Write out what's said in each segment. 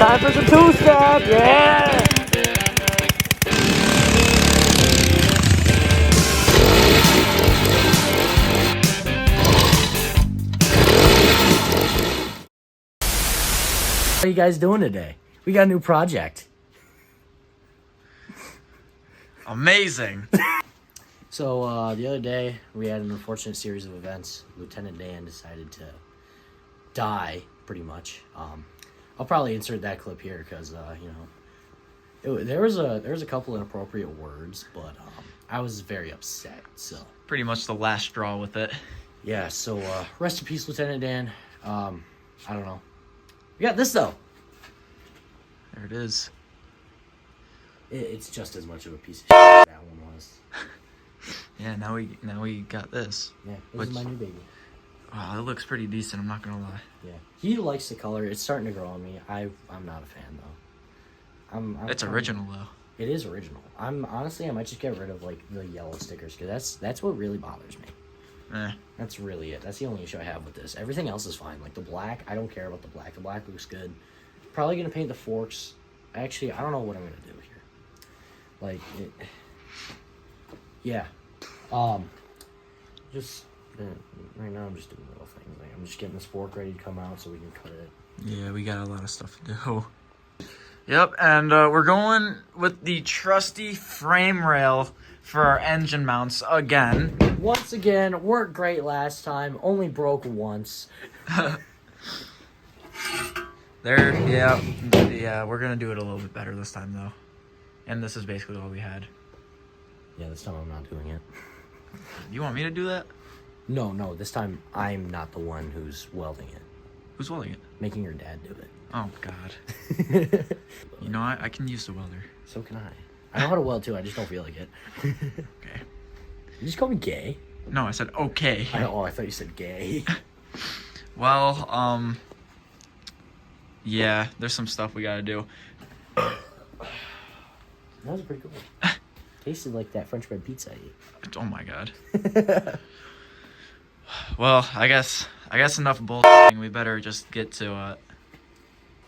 Time for some two-step, yeah! What are you guys doing today? We got a new project. Amazing. So, the other day, we had an unfortunate series of events. Lieutenant Dan decided to die, pretty much. I'll probably insert that clip here because, there was a couple inappropriate words, but I was very upset, so. Pretty much the last straw with it. Yeah, so, rest in peace, Lieutenant Dan. I don't know. We got this, though. There it is. It's just as much of a piece of shit that one was. Yeah, now we got this. Yeah, this is my new baby. Wow, it looks pretty decent, I'm not gonna lie. Yeah, he likes the color. It's starting to grow on me. I'm not a fan though. It's original though. It is original. I might just get rid of like the yellow stickers because that's what really bothers me. That's really it. That's the only issue I have with this. Everything else is fine. Like the black, I don't care about the black. The black looks good. Probably gonna paint the forks. Actually, I don't know what I'm gonna do here. Like it. Yeah. Just right now I'm just doing little things. Like I'm just getting this fork ready to come out so we can cut it. Yeah, we got a lot of stuff to do. Yep, and we're going with the trusty frame rail for our engine mounts again. Once again, worked great last time, only broke once. Yeah, we're gonna do it a little bit better this time though. And this is basically all we had. Yeah, this time I'm not doing it. You want me to do that? No, this time I'm not the one who's welding it. Who's welding it? Making your dad do it. Oh, God. You know, I can use the welder. So can I. I know how to weld, too. I just don't feel like it. Okay. You just call me gay? No, I said okay. I thought you said gay. Well, yeah, there's some stuff we gotta do. That was pretty cool. Tasted like that French bread pizza I ate. Oh, my God. Well, I guess enough bullshitting. We better just get to it.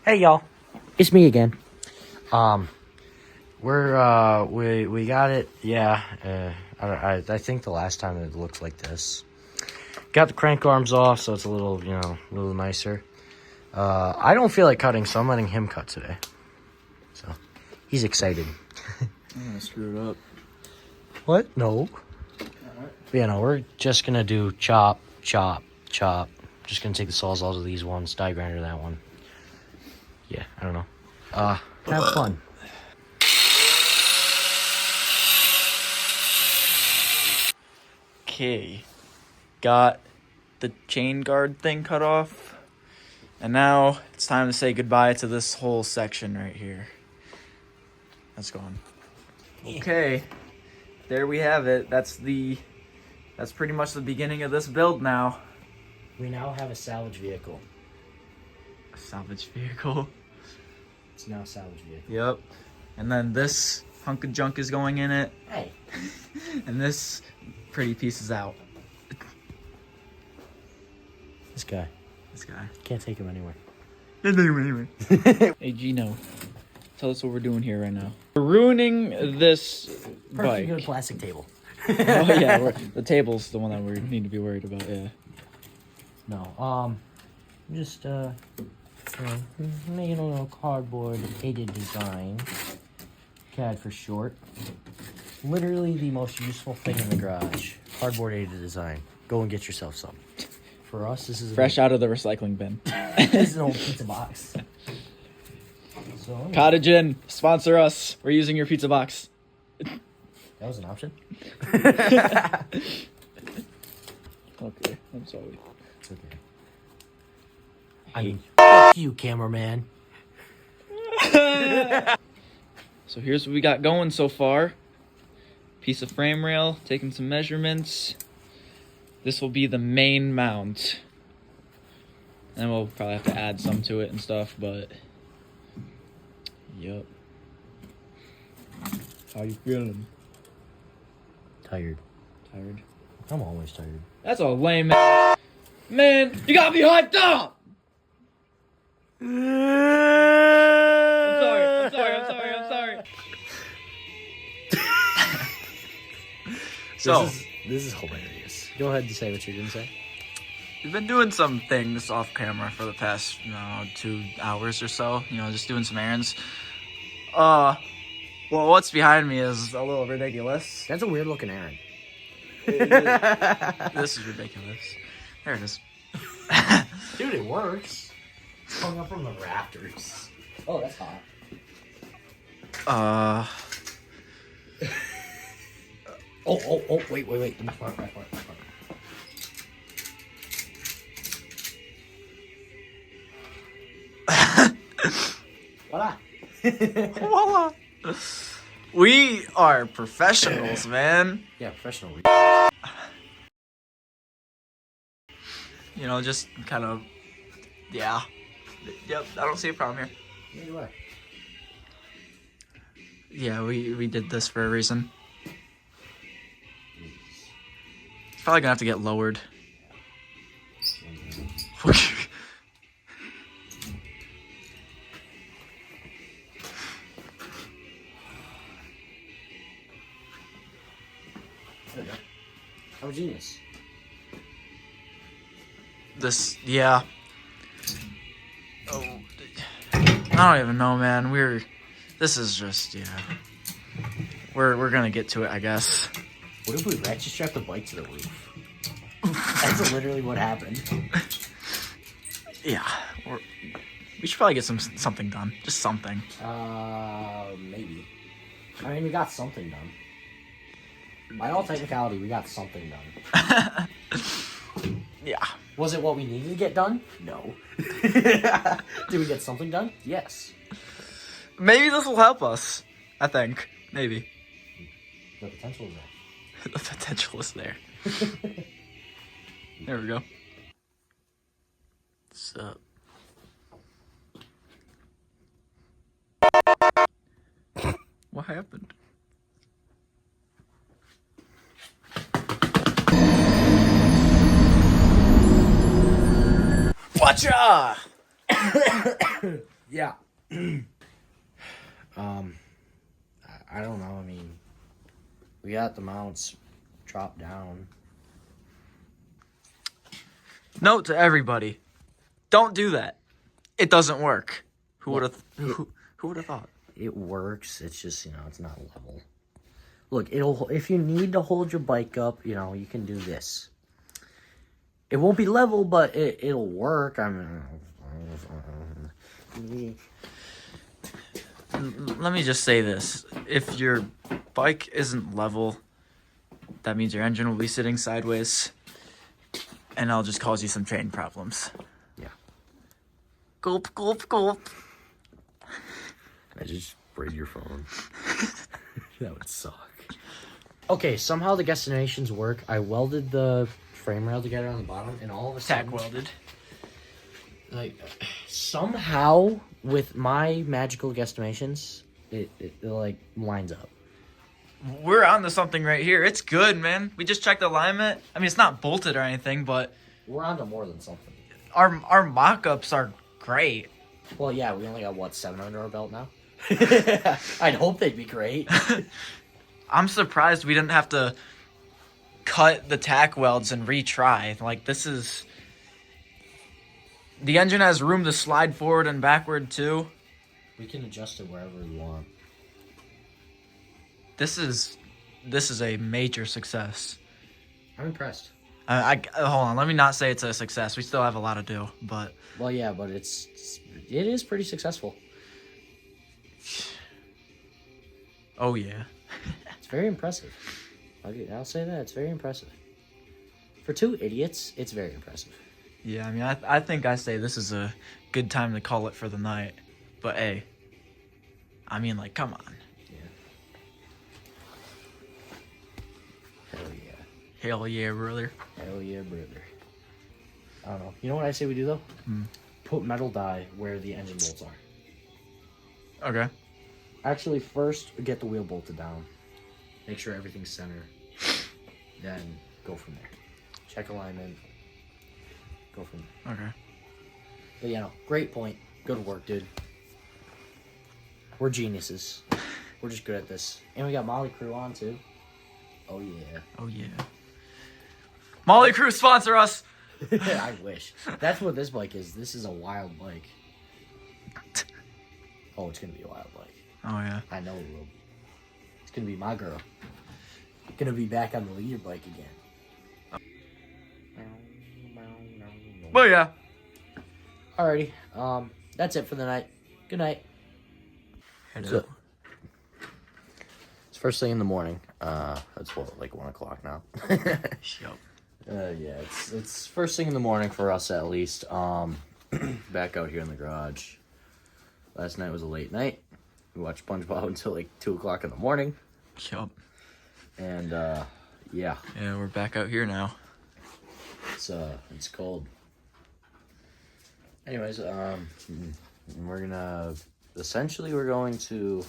Hey y'all, it's me again. We got it. Yeah, I think the last time it looked like this. Got the crank arms off, so it's a little nicer. I don't feel like cutting, so I'm letting him cut today. So he's excited. I'm gonna screw it up. What? No. Yeah, no, we're just gonna do chop, chop, chop. Just gonna take the sawzalls of these ones, die grinder that one. Yeah, I don't know. Have fun. Okay, got the chain guard thing cut off, and now it's time to say goodbye to this whole section right here. That's gone. Okay, there we have it. That's pretty much the beginning of this build now. We now have a salvage vehicle. A salvage vehicle. It's now a salvage vehicle. Yep. And then this hunk of junk is going in it. Hey. And this pretty piece is out. This guy. Can't take him anywhere. Hey, Gino. Tell us what we're doing here right now. We're ruining this bike. Good plastic table. Oh, yeah. The table's the one that we need to be worried about, yeah. No, just, making a little cardboard aided design. CAD for short. Literally the most useful thing in the garage. Cardboard aided design. Go and get yourself some. For us, this is fresh out of the recycling bin. This is an old pizza box. So, Cottage Inn, sponsor us. We're using your pizza box. That was an option. Okay, I'm sorry. It's okay. I mean, f*** you, cameraman. So here's what we got going so far. Piece of frame rail, taking some measurements. This will be the main mount. And we'll probably have to add some to it and stuff, but... Yep. How you feeling? Tired. Tired? I'm always tired. That's a lame man. Man, you gotta be hyped up! So, this is hilarious. Go ahead and say what you're gonna say. we've been doing some things off camera for the past 2 hours or so. Just doing some errands. Well, what's behind me is a little ridiculous. That's a weird looking errand. This is ridiculous. There it is. Dude, it works. It's hung up from the rafters. Oh, that's hot. Oh, wait. Back part. Voila. Voila. We are professionals, man. Yeah, professional. Just kind of, yeah. Yep, I don't see a problem here. Neither way. Yeah, we did this for a reason. It's probably gonna have to get lowered. There we go. I'm a genius. Yeah. Oh, I don't even know, man. This is just, yeah. We're gonna get to it, I guess. What if we ratchet strapped the bike to the roof? That's literally what happened. Yeah. We should probably get something done. Just something. Maybe. I mean, we got something done. By all technicality, we got something done. Yeah. Was it what we needed to get done? No. Did we get something done? Yes. Maybe this will help us. I think. Maybe. The potential is there. The potential is there. There we go. What's up? What happened? Watcha! Yeah. I don't know. I mean, we got the mounts dropped down. Note to everybody: don't do that. It doesn't work. Who would have? Who would have thought? It works. It's just it's not level. Look, if you need to hold your bike up, you can do this. It won't be level, but it'll work. Let me just say this. If your bike isn't level, that means your engine will be sitting sideways, and it'll just cause you some chain problems. Yeah. Gulp, gulp, gulp. I just braid your phone. That would suck. Okay, somehow the destinations work. I welded the frame rail together on the bottom, and all of a sudden... Tack welded. Like, somehow, with my magical guesstimations, it like, lines up. We're onto something right here. It's good, man. We just checked alignment. I mean, it's not bolted or anything, but... We're onto more than something. Our mock-ups are great. Well, yeah, we only got, 7 under our belt now? I'd hope they'd be great. I'm surprised we didn't have to cut the tack welds and retry. Like, this is... The engine has room to slide forward and backward, too. We can adjust it wherever we want. This is a major success. I'm impressed. Hold on, let me not say it's a success. We still have a lot to do, but... Well, yeah, but it is pretty successful. Oh, yeah. It's very impressive. I'll say that. It's very impressive. For 2 idiots, it's very impressive. Yeah, I mean, I think I say this is a good time to call it for the night. But, hey, I mean, like, come on. Yeah. Hell yeah. Hell yeah, brother. Hell yeah, brother. I don't know. You know what I say we do, though? Put metal dye where the engine bolts are. Okay. Actually, first, get the wheel bolted down. Make sure everything's center. Then, go from there. Check alignment. Go from there. Okay. But, yeah, no. Great point. Good work, dude. We're geniuses. We're just good at this. And we got Molly Crew on, too. Oh yeah. Oh yeah. Molly Crew sponsor us. I wish. That's what this bike is. This is a wild bike. Oh, it's gonna be a wild bike. Oh yeah. I know it will. It's gonna be my girl. Gonna be back on the leader bike again. Well, yeah. Alrighty. That's it for the night. Good night. So, it's first thing in the morning. It's what, like 1 o'clock now. Yup. Yeah, it's first thing in the morning for us at least. Back out here in the garage. Last night was a late night. We watched SpongeBob until like 2 o'clock in the morning. Yup. And yeah. Yeah, we're back out here now. It's cold. Anyways, we're going to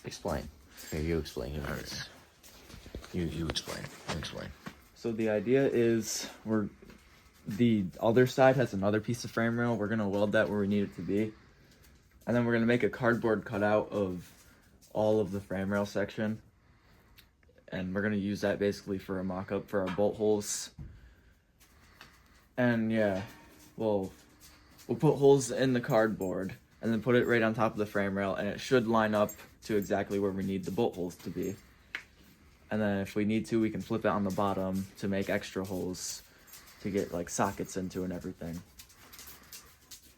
explain. Here, you explain. You explain. So the idea is the other side has another piece of frame rail. We're gonna weld that where we need it to be. And then we're gonna make a cardboard cutout of all of the frame rail section. And we're gonna use that basically for a mock-up for our bolt holes. And yeah, we'll put holes in the cardboard and then put it right on top of the frame rail, and it should line up to exactly where we need the bolt holes to be. And then if we need to, we can flip it on the bottom to make extra holes to get like sockets into and everything.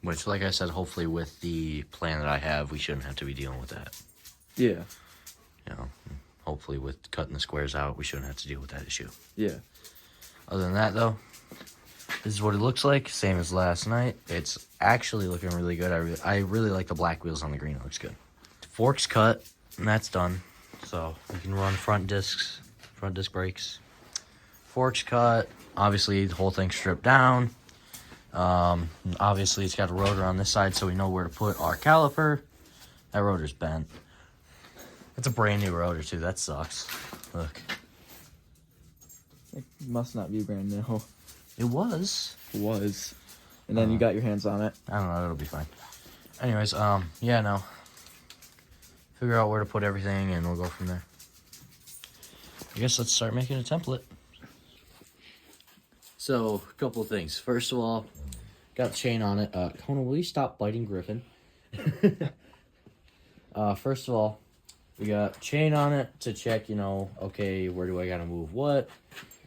Which, like I said, hopefully with the plan that I have, we shouldn't have to be dealing with that. Yeah. You know, hopefully with cutting the squares out, we shouldn't have to deal with that issue. Yeah. Other than that, though, this is what it looks like. Same as last night. It's actually looking really good. I really like the black wheels on the green. It looks good. Forks cut, and that's done. So we can run front disc brakes. Forks cut. Obviously, the whole thing's stripped down. Obviously, it's got a rotor on this side, so we know where to put our caliper. That rotor's bent. It's a brand new rotor, too. That sucks. Look. It must not be brand new. It was. It was. And then you got your hands on it. I don't know. It'll be fine. Anyways, yeah, no. Figure out where to put everything, and we'll go from there. I guess let's start making a template. So, a couple of things. First of all, got the chain on it. Kona, will you stop biting Griffin? First of all, we got chain on it to check, okay, where do I gotta move what?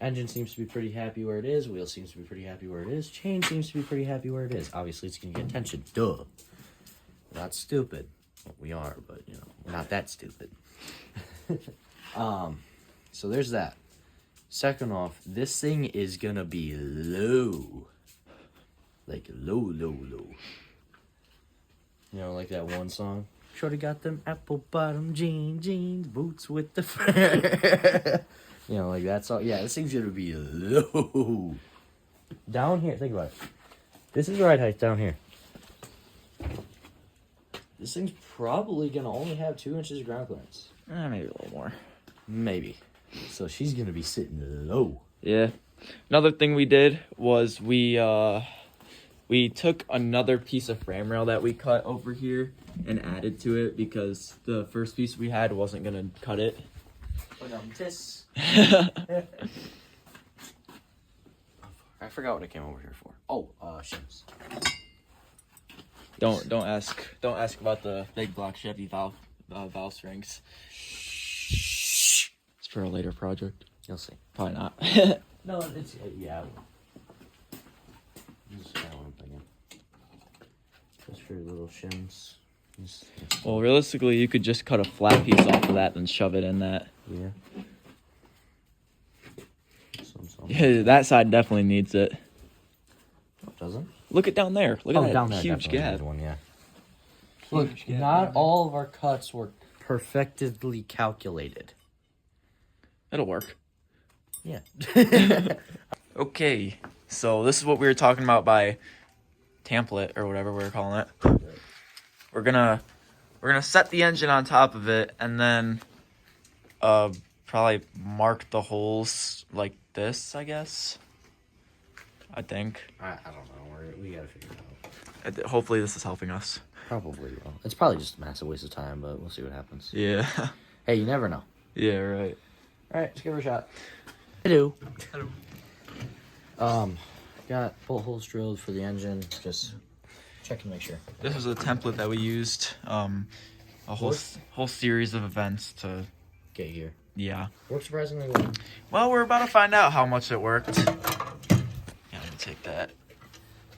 Engine seems to be pretty happy where it is. Wheel seems to be pretty happy where it is. Chain seems to be pretty happy where it is. Obviously, it's gonna get tension. Duh. We're not stupid. Well, we are, but, we're not that stupid. So there's that. Second off, this thing is gonna be low. Like low. Like that one song. Shorty got them apple bottom jeans, boots with the like that song. Yeah, this thing's gonna be low. Down here, think about it. This is ride height down here. This thing's probably gonna only have 2 inches of ground clearance. Maybe a little more. Maybe. So she's gonna be sitting low. Yeah. Another thing we did was we took another piece of frame rail that we cut over here and added to it because the first piece we had wasn't gonna cut it. I forgot what I came over here for. Oh, shims. Don't ask about the big block Chevy valve strings. Shh. It's for a later project. You'll see. Probably not. No, it's yeah. Just that one thing. Just for little shims. Well, realistically, you could just cut a flat piece off of that and shove it in that. Yeah. Yeah, that side definitely needs it. Oh, it doesn't? Look it down there. Look at that down there, huge gap. One, yeah. Look, not all of our cuts were perfectly calculated. It'll work. Yeah. Okay, so this is what we were talking about by template or whatever we were calling it. We're gonna set the engine on top of it and then probably mark the holes like this, I guess. I think. I don't know. We gotta figure it out. Hopefully this is helping us. Probably will. It's probably just a massive waste of time, but we'll see what happens. Yeah. Hey, you never know. Yeah, right. All right, let's give her a shot. Hello. Hello. Got bolt holes drilled for the engine. Just check and make sure. This was a template that we used. A whole series of events to get here. Yeah. Worked surprisingly well. Well, we're about to find out how much it worked. Yeah, I'm gonna take that.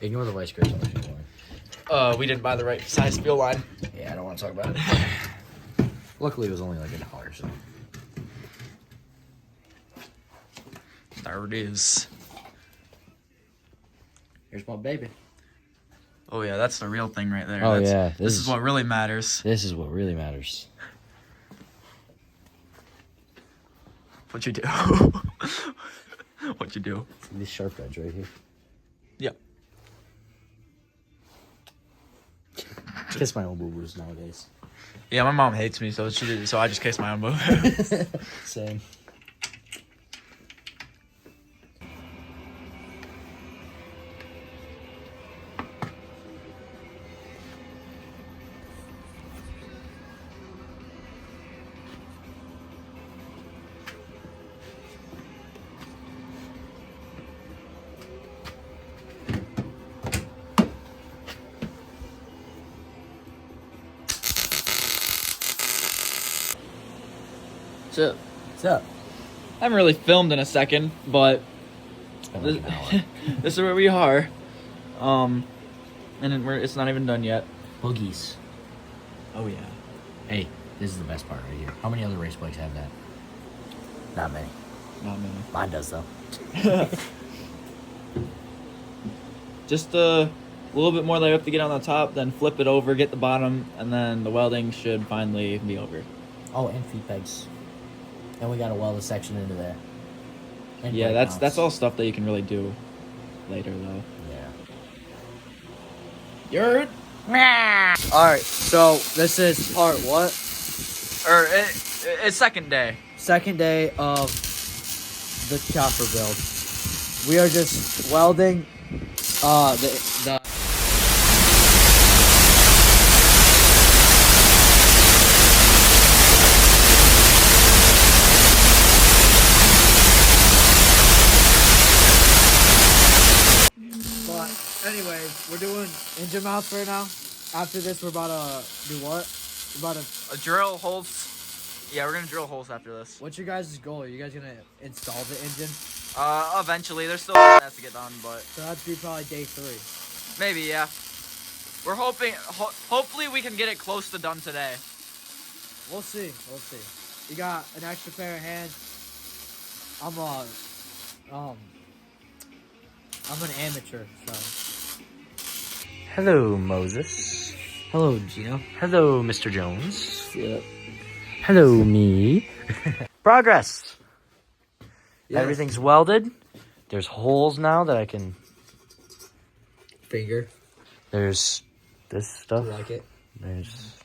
Ignore the vice grips on the fuel line. We didn't buy the right size fuel line. Yeah, I don't want to talk about it. Luckily, it was only like $1, so. There it is. Here's my baby. Oh yeah, that's the real thing right there. Oh that's, yeah, this is what really matters. This is what really matters. What you do? What you do? This sharp edge right here. Yep. Kiss my own boo-boos nowadays. Yeah, my mom hates me, so I just kiss my own boo. Same. What's up? I haven't really filmed in a second, but It's been like an hour. this is where we are. And it's not even done yet. Boogies. Oh yeah. Hey, this is the best part right here. How many other race bikes have that? Not many. Not many. Mine does though. Just a little bit more that I have to get on the top, then flip it over, get the bottom, and then the welding should finally be over. Oh, and feet pegs. And we gotta weld a section into there. And Yeah, brake that's mounts. all stuff that you can really do later though. Yeah. You're Alright, so this is part what? it's second day. Second day of the chopper build. We are just welding the But anyways, we're doing engine mounts right now. After this, we're about to do what? We're about to. Drill holes. Yeah, we're gonna drill holes after this. What's your guys' goal? Are you guys gonna install the engine? Eventually, there's still that has to get done, but So that'd be probably day 3. maybe yeah. We're hoping. Hopefully, we can get it close to done today. We'll see. We'll see. You got an extra pair of hands. I'm an amateur, so. Hello, Moses. Hello, Gino. Hello, Mr. Jones. Yeah. Hello, me. Progress. Yes. Everything's welded. There's holes now that I can. Finger. There's this stuff. I like it. There's.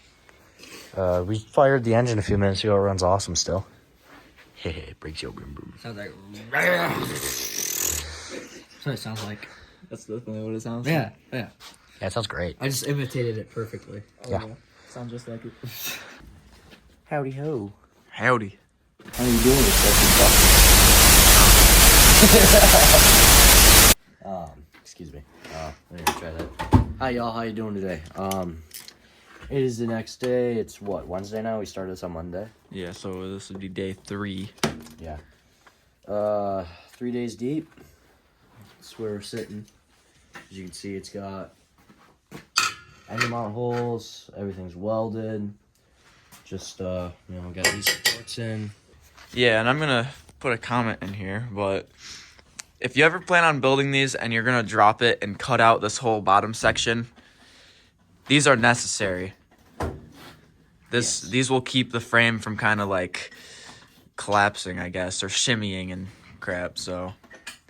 We fired the engine a few minutes ago. It runs awesome still. Hey, breaks your boom. Sounds like. That's what it sounds like. That's definitely what it sounds Yeah, like. yeah. Yeah, it sounds great. I just imitated it perfectly. Yeah. Sounds just like it. Howdy ho. Howdy. How you doing, excuse me. Let me try that. Hi y'all, how you doing today? It is the next day. It's what, Wednesday now? We started this on Monday. Yeah, so this would be day 3. Yeah. 3 days deep. That's where we're sitting. As you can see, it's got engine mount holes. Everything's welded. Just got these supports in. Yeah, and I'm gonna put a comment in here, but if you ever plan on building these and you're gonna drop it and cut out this whole bottom section, these are necessary. These will keep the frame from kind of like collapsing, I guess, or shimmying and crap. So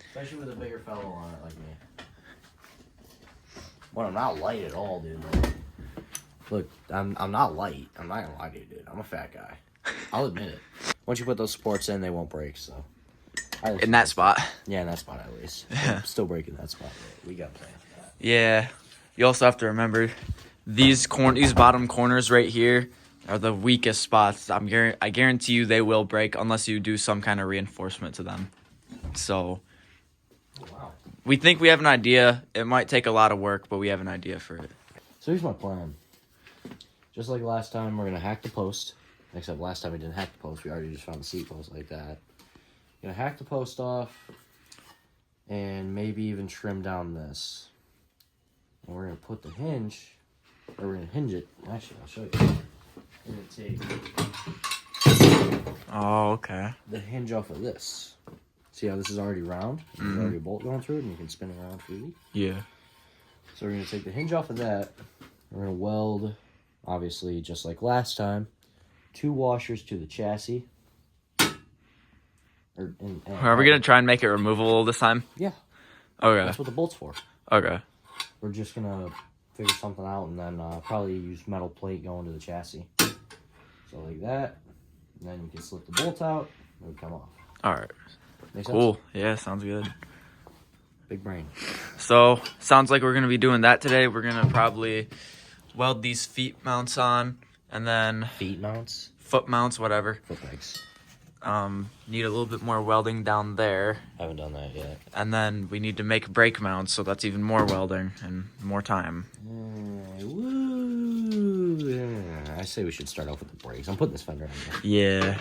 Especially with a bigger fellow on it like me. Well, I'm not light at all, dude. Like, look, I'm not light. I'm not gonna lie to you, dude. I'm a fat guy. I'll admit it. Once you put those supports in, they won't break. So. in that spot. Yeah, in that spot at least. Yeah. Still breaking that spot. But we got plans for that. Yeah, you also have to remember these bottom corners right here. are the weakest spots. I guarantee you they will break unless you do some kind of reinforcement to them. So Wow. we think we have an idea. It might take a lot of work, but we have an idea for it. So here's my plan. Just like last time, we're gonna hack the post. Except last time we didn't hack the post. We already just found the seat post like that. Gonna hack the post off, and maybe even trim down this. And we're gonna put the hinge, or we're gonna hinge it. Actually, I'll show you. We're gonna take Oh, okay. the hinge off of this. See how this is already round? There's already a bolt going through it, and you can spin it around freely. Yeah. So we're gonna take the hinge off of that. We're gonna weld, obviously, just like last time, 2 washers to the chassis. Are we gonna try and make it removable this time? Yeah. Okay. That's what the bolt's for. Okay. We're just gonna figure something out and then probably use metal plate going to the chassis. So like that. And then you can slip the bolt out, and it would come off. Alright. Make Cool. sense? Yeah, sounds good. Big brain. So, sounds like we're going to be doing that today. We're going to probably weld these feet mounts on, and then Feet mounts. foot mounts, whatever. Foot pegs. Need a little bit more welding down there. Haven't done that yet. And then we need to make brake mounts, so that's even more welding and more time. Woo! I say we should start off with the brakes. I'm putting this fender on here. Yeah.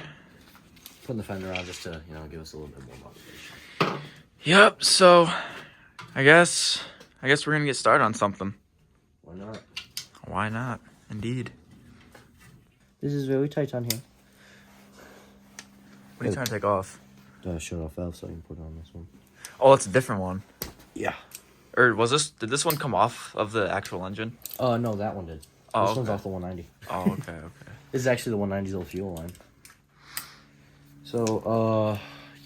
Putting the fender on just to, give us a little bit more motivation. Yep, so I guess we're going to get started on something. Why not? Why not? Indeed. This is very tight on here. What are you trying to take off? Shut off valve so I can put it on this one. Oh, it's a different one. Yeah. Or did this one come off of the actual engine? No, that one did. Oh, This one's okay. off the 190. Oh, okay. This is actually the 190's little fuel line. So,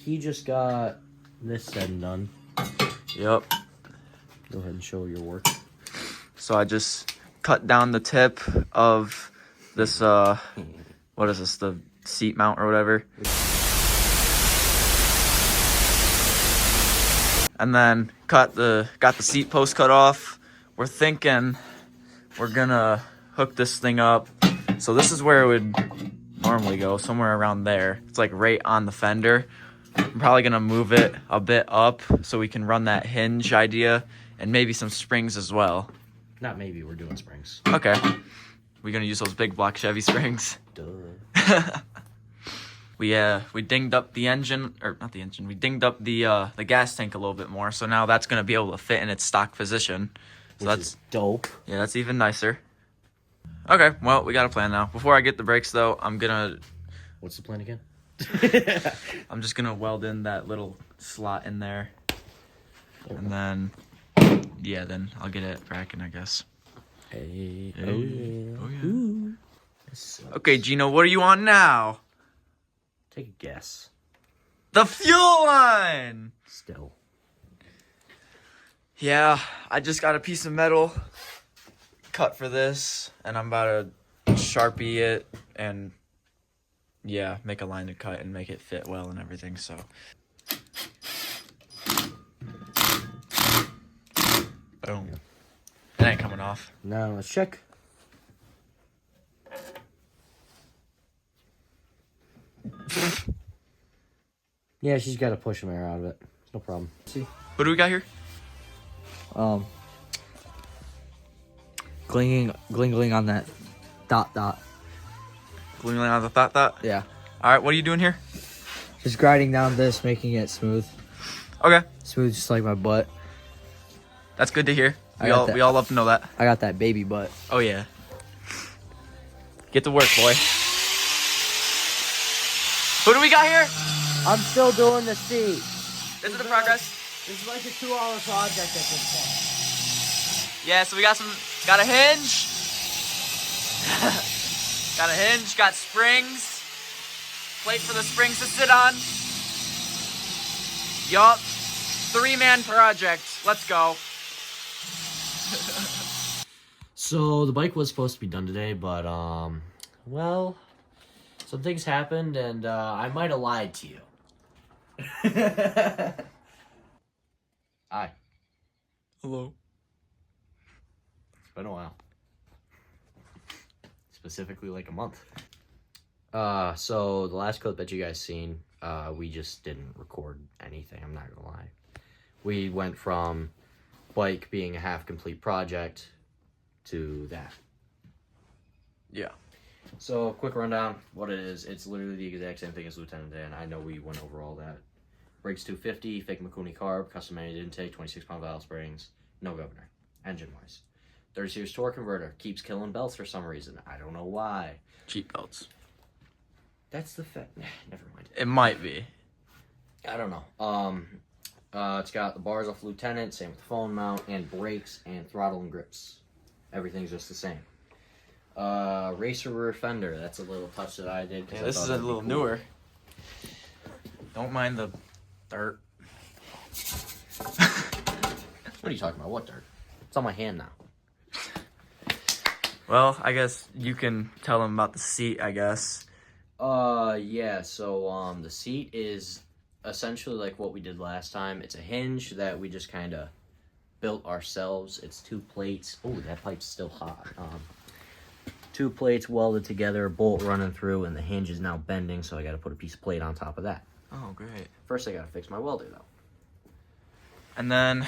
he just got this said and done. Yep. Go ahead and show your work. So I just cut down the tip of this, what is this, the seat mount or whatever. And then got the seat post cut off. We're thinking we're gonna hook this thing up. So this is where it would normally go, somewhere around there. It's like right on the fender. I'm probably gonna move it a bit up so we can run that hinge idea and maybe some springs as well. Not maybe, we're doing springs. Okay. We're gonna use those big block Chevy springs. Duh. We dinged up the engine, or not the engine. We dinged up the gas tank a little bit more, so now that's gonna be able to fit in its stock position. So Which that's is dope. yeah, that's even nicer. Okay, well we got a plan now. Before I get the brakes though, What's the plan again? I'm just gonna weld in that little slot in there, and then then I'll get it cracking, I guess. Hey. Hey. Oh yeah. Oh, yeah. Ooh. Okay, Gino, what are you on now? Take a guess. The fuel line! Still. Yeah, I just got a piece of metal cut for this, and I'm about to Sharpie it and, make a line to cut and make it fit well and everything, so. Boom. It ain't coming off. Now let's check. Yeah, she's got to push some air out of it. No problem. See? What do we got here? Glingling on that dot. Gluing on the thought. Yeah. Alright, what are you doing here? Just grinding down this, making it smooth. Okay, Smooth just like my butt. that's good to hear. I We got all that. we all love to know that. I got that baby butt. Oh yeah. Get to work, boy. Who do we got here? I'm still doing the seat. This is the progress. It's like a 2-hour project at this Yeah, so we got a hinge. Got a hinge, got springs. Plate for the springs to sit on. Yup. 3-man project. Let's go. So the bike was supposed to be done today, but well, some things happened, and I might have lied to you. Hi. Hello. It's been a while. It's specifically like a month. So the last clip that you guys seen, we just didn't record anything. I'm not gonna lie. We went from bike being a half complete project to that. Yeah. So quick rundown, what it is. It's literally the exact same thing as Lieutenant Dan. I know we went over all that. Brakes 250, fake Mikuni carb, custom manual intake, 26-pound valve springs, no governor, engine-wise. 30 series torque converter, keeps killing belts for some reason. I don't know why. Cheap belts. That's the fact. Never mind. It might be. I don't know. It's got the bars off Lieutenant, same with the phone mount, and brakes, and throttle and grips. Everything's just the same. Racer rear fender, that's a little touch that I did. Yeah, this is a little newer. Don't mind the dirt. What are you talking about? What dirt? It's on my hand now. Well, I guess you can tell them about the seat, I guess. Yeah, so, the seat is essentially like what we did last time. It's a hinge that we just kind of built ourselves. It's 2 plates. Oh, that pipe's still hot. 2 plates welded together, bolt running through, and the hinge is now bending, so I got to put a piece of plate on top of that. Oh, great. First, I got to fix my welder, though. And then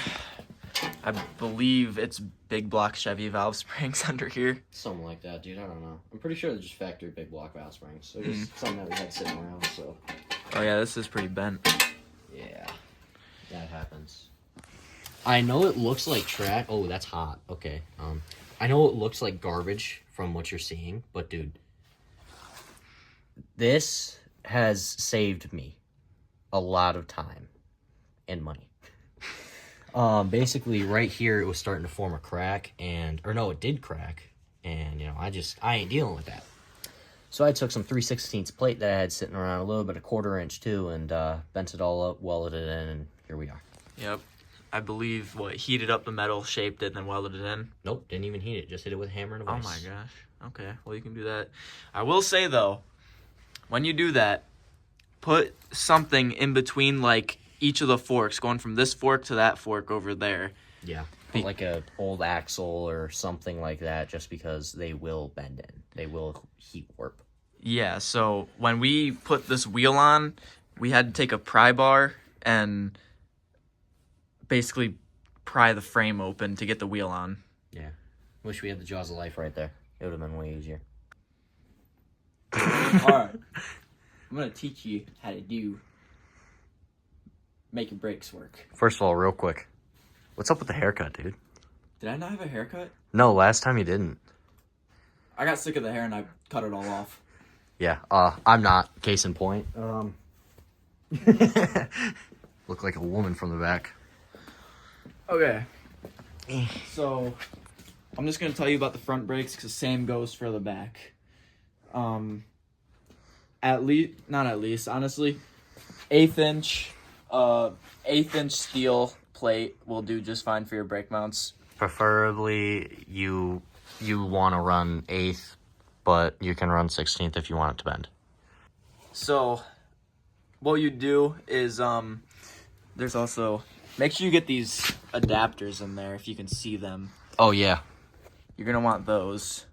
I believe it's big block Chevy valve springs under here. Something like that, dude. I don't know. I'm pretty sure they're just factory big block valve springs. They're just something that we had sitting around, so. Oh, yeah, this is pretty bent. Yeah, that happens. I know it looks like trash. Oh, that's hot. Okay. I know it looks like garbage from what you're seeing, but dude, this has saved me a lot of time and money. Basically right here it was starting to form a crack, or no, it did crack, and you know, I ain't dealing with that. So I took some 3/16 plate that I had sitting around, a little bit of 1/4 inch too, and bent it all up, welded it in, and here we are. Yep. I believe, heated up the metal, shaped it, and then welded it in? Nope, didn't even heat it, just hit it with a hammer and a vise. Oh my gosh. Okay, well, you can do that. I will say, though, when you do that, put something in between, like, each of the forks, going from this fork to that fork over there. Yeah, put like a old axle or something like that, just because they will bend in. They will heat warp. Yeah, so when we put this wheel on, we had to take a pry bar and basically pry the frame open to get the wheel on. Yeah. Wish we had the jaws of life right there. It would have been way easier. Alright. I'm going to teach you how to make your brakes work. First of all, real quick, what's up with the haircut, dude? Did I not have a haircut? No, last time you didn't. I got sick of the hair and I cut it all off. Yeah, I'm not. Case in point. Look like a woman from the back. Okay. So, I'm just going to tell you about the front brakes, because same goes for the back. Honestly, 1/8 inch steel plate will do just fine for your brake mounts. Preferably, you want to run 1/8, but you can run 16th if you want it to bend. So, what you do is, there's also, make sure you get these adapters in there if you can see them. Oh, yeah. You're going to want those.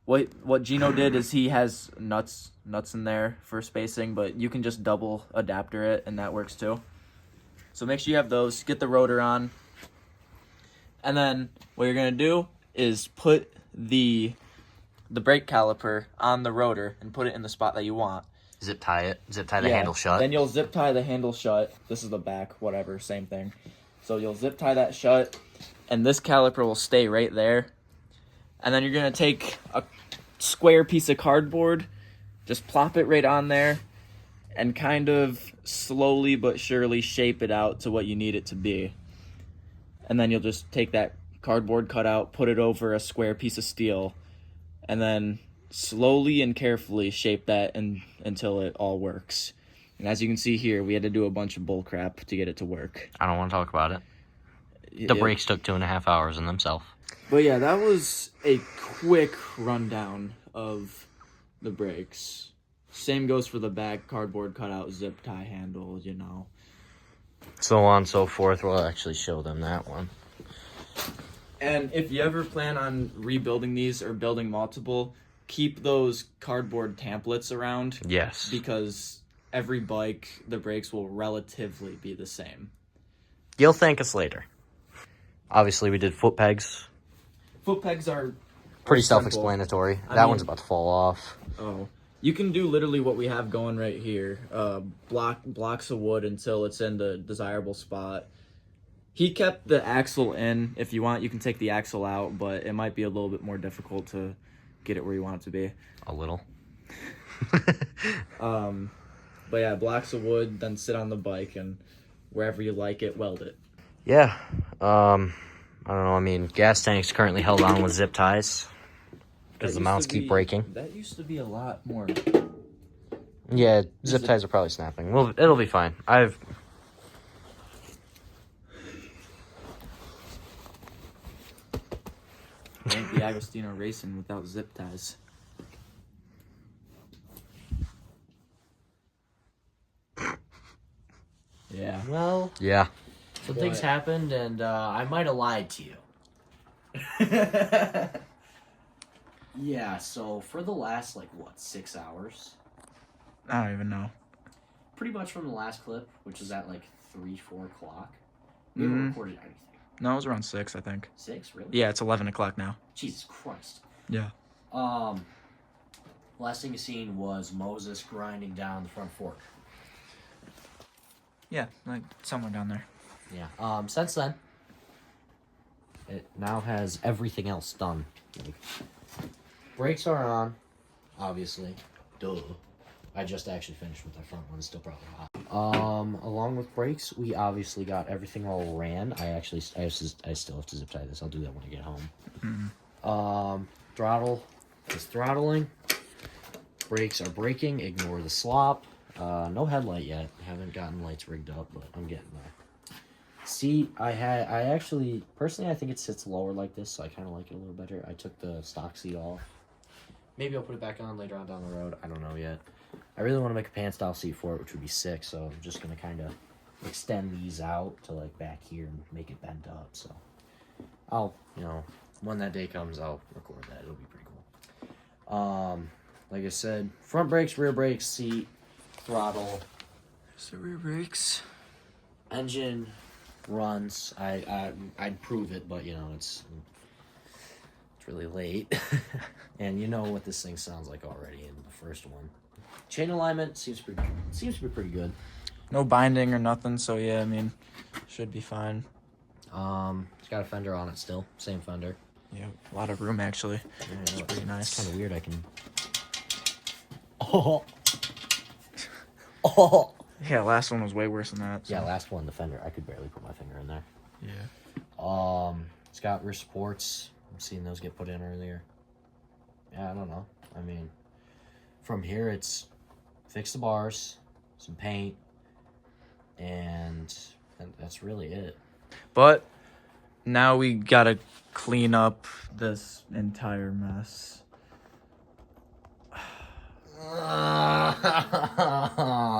What Gino did is he has nuts in there for spacing, but you can just double adapter it, and that works too. So make sure you have those. Get the rotor on. And then what you're going to do is put the brake caliper on the rotor and put it in the spot that you want. Zip tie the handle shut. Then you'll zip tie the handle shut. This is the back, whatever, same thing. So you'll zip tie that shut, and this caliper will stay right there. And then you're going to take a square piece of cardboard, just plop it right on there, and kind of slowly but surely shape it out to what you need it to be. And then you'll just take that cardboard cutout, put it over a square piece of steel, and then slowly and carefully shape that until it all works. And as you can see here, we had to do a bunch of bull crap to get it to work. I don't want to talk about it. The brakes took 2.5 hours in themselves. But yeah, that was a quick rundown of the brakes. Same goes for the back, cardboard cutout, zip tie handle, you know. So on and so forth. We'll actually show them that one. And if you ever plan on rebuilding these or building multiple, keep those cardboard templates around Yes. because every bike, the brakes will relatively be the same. You'll thank us later. Obviously, we did foot pegs. Foot pegs are Pretty simple. self-explanatory. I That mean- one's about to fall off. Oh, you can do literally what we have going right here. Blocks of wood until it's in the desirable spot. He kept the axle in. If you want, you can take the axle out, but it might be a little bit more difficult to get it where you want it to be. A little. But yeah, blocks of wood, then sit on the bike and wherever you like it, weld it. Yeah. I don't know. I mean, gas tank's currently held on with zip ties because the mounts keep breaking. That used to be a lot more. Yeah, zip ties are probably snapping. Well, it'll be fine. Ain't the Agostino racing without zip ties. Yeah. Well, yeah. Some things What? happened, and I might have lied to you. Yeah, so for the last, 6 hours? I don't even know. Pretty much from the last clip, which is at 3, 4 o'clock. We haven't recorded anything. No, it was around 6, I think. 6, really? Yeah, it's 11 o'clock now. Jesus Christ. Yeah. Last thing you seen was Moses grinding down the front fork. Yeah, somewhere down there. Yeah. Since then, it now has everything else done. Brakes are on, obviously. Duh. I just actually finished with the front one. It's still probably hot. Along with brakes, we obviously got everything all ran. I still have to zip tie this. I'll do that when I get home. Mm-hmm. Throttle is throttling. Brakes are braking. Ignore the slop. No headlight yet. Haven't gotten lights rigged up, but I'm getting there. Seat, I actually, personally, I think it sits lower like this, so I kind of like it a little better. I took the stock seat off. Maybe I'll put it back on later on down the road. I don't know yet. I really want to make a pan style seat for it, which would be sick, so I'm just going to kind of extend these out to back here and make it bent up, so I'll, when that day comes, I'll record that. It'll be pretty cool. Like I said, front brakes, rear brakes, seat, throttle. There's the rear brakes. Engine runs. I'd prove it, but it's really late. And you know what this thing sounds like already in the first one. Chain alignment seems to be pretty good. No binding or nothing, so yeah, I mean, should be fine. It's got a fender on it still, same fender. Yeah, a lot of room actually. Yeah, It's pretty nice. It's kind of weird. I can. Oh. Yeah, last one was way worse than that. So. Yeah, last one, the fender. I could barely put my finger in there. Yeah. It's got rear supports. I'm seeing those get put in earlier. Yeah, I don't know. I mean, from here it's fix the bars, some paint, and that's really it. But now we gotta clean up this entire mess.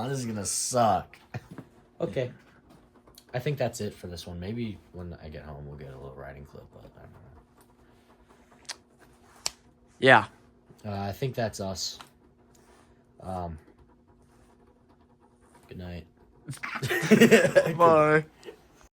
This is gonna suck. Okay. I think that's it for this one. Maybe when I get home we'll get a little riding clip, but I don't know. Yeah. I think that's us. Good night. Bye.